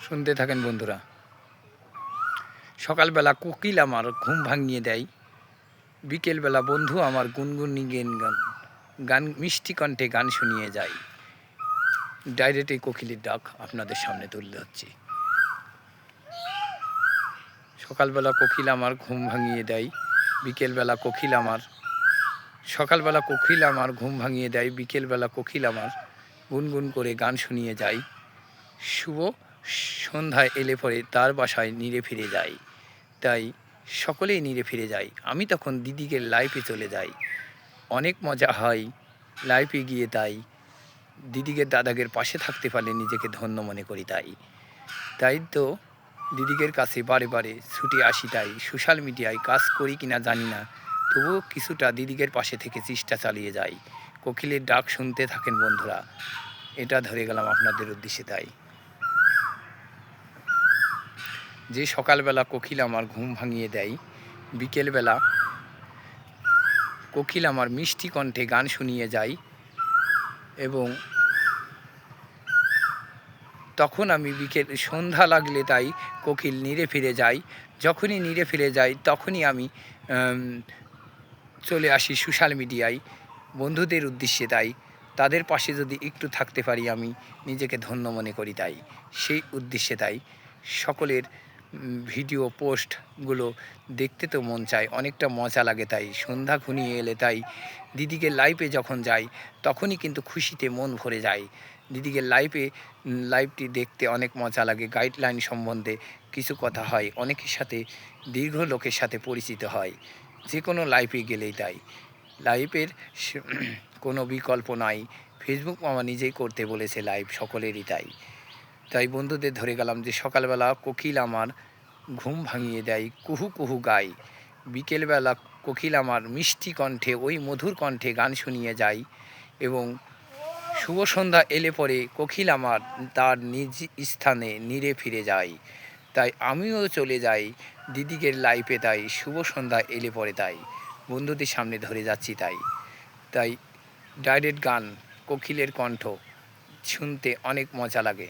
শুনতে থাকেন বন্ধুরা। সকালবেলা কোকিল আমার ঘুম ভাঙিয়ে দেয়, বিকেলবেলা বন্ধু আমার গুনগুনি গান মিষ্টি কণ্ঠে গান শুনিয়ে যায়। ডাইরেক্ট এই কোকিলের ডাক আপনাদের সামনে তুলে ধরছি। সকালবেলা কোকিল আমার ঘুম ভাঙিয়ে দেয়, বিকেলবেলা কোকিল আমার সকালবেলা কোকিল আমার ঘুম ভাঙিয়ে দেয়, বিকেলবেলা কোকিল আমার গুনগুন করে গান শুনিয়ে যায়। শুভ সন্ধ্যায় এলে পরে তার বাসায় নিরে ফিরে যায়। তাই সকলেই নিরে ফিরে যায়। আমি তখন দিদিকে লাইফে চলে যাই। অনেক মজা হয় লাইফে গিয়ে, তাই দিদিকে দাদাগের পাশে থাকতে পারলে নিজেকে ধন্য মনে করি। তাই তো দিদিগের কাছে বারে বারে ছুটে আসি। তাই সোশ্যাল মিডিয়ায় কাজ করি কিনা জানি না, তবুও কিছুটা দিদিগের পাশে থেকে চেষ্টা চালিয়ে যাই। কোকিলের ডাক শুনতে থাকেন বন্ধুরা, এটা ধরে গেলাম আপনাদের উদ্দেশ্যে। তাই যে সকালবেলা কোকিল আমার ঘুম ভাঙিয়ে দেয়, বিকেলবেলা কোকিল আমার মিষ্টি কণ্ঠে গান শুনিয়ে যায়, এবং তখন আমি সন্ধ্যা লাগলে তাই কোকিল নিরে ফিরে যায়। যখনই নিরে ফিরে যায় তখনই আমি চলে আসি সোশ্যাল মিডিয়ায় বন্ধুদের উদ্দেশ্যে। তাই তাদের পাশে যদি একটু থাকতে পারি আমি নিজেকে ধন্য মনে করি। তাই সেই উদ্দেশ্যে তাই সকলের ভিডিও পোস্টগুলো দেখতে তো মন চায়, অনেকটা মজা লাগে। তাই সন্ধ্যা ঘনিয়ে এলে তাই দিদিকে লাইভে যখন যাই তখনই কিন্তু খুশিতে মন ভরে যায়। দিদিকে লাইভটি দেখতে অনেক মজা লাগে। গাইডলাইন সম্বন্ধে কিছু কথা হয়, অনেকের সাথে দীর্ঘ লোকের সাথে পরিচিত হয় যে কোনো লাইভে গেলেই। তাই লাইভের কোনো বিকল্প নাই। ফেসবুক মামা নিজেই করতে বলেছে লাইভ সকলেরই। তাই বন্ধুদের ধরে গেলাম যে সকালবেলা কোকিল আমার ঘুম ভাঙিয়ে দেয়, কুহু কুহু গায়, বিকেলবেলা কোকিল আমার মিষ্টি কণ্ঠে ওই মধুর কণ্ঠে গান শুনিয়ে যায়, এবং শুভ সন্ধ্যা এলে পরে কোকিল আমার তার নিজ স্থানে নিরে ফিরে যায়। তাই আমিও চলে যাই দিদিগের লাইফে। তাই শুভ সন্ধ্যা এলে পরে তাই বন্ধুদের সামনে ধরে যাচ্ছি। তাই ডাইরেক্ট গান, কোকিলের কণ্ঠ শুনতে অনেক মজা লাগে।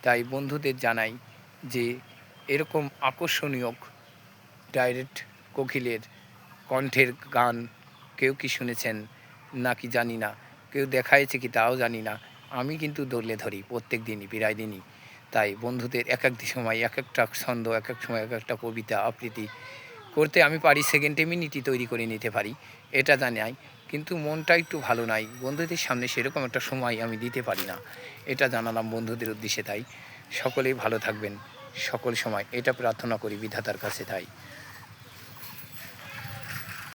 তাই বন্ধুদের জানাই যে এরকম আকর্ষণীয় ডাইরেক্ট কোকিলের কণ্ঠের গান কেউ কি শুনেছেন নাকি জানি না, কেউ দেখাইছে কি তাও জানি না। আমি কিন্তু ধরলে ধরি প্রত্যেক দিনই, প্রায় দিনই। তাই বন্ধুদের এক এক সময় এক একটা ছন্দ, এক এক সময় এক একটা কবিতা আবৃত্তি করতে আমি পারি, সেকেন্ডে মিনিটই তৈরি করে নিতে পারি, এটা জানাই। কিন্তু মনটা একটু ভালো নাই, বন্ধুদের সামনে সেরকম একটা সময় আমি দিতে পারি না, এটা জানালাম বন্ধুদের উদ্দেশ্যে। তাই সকলেই ভালো থাকবেন সকল সময়, এটা প্রার্থনা করি বিধাতার কাছে। তাই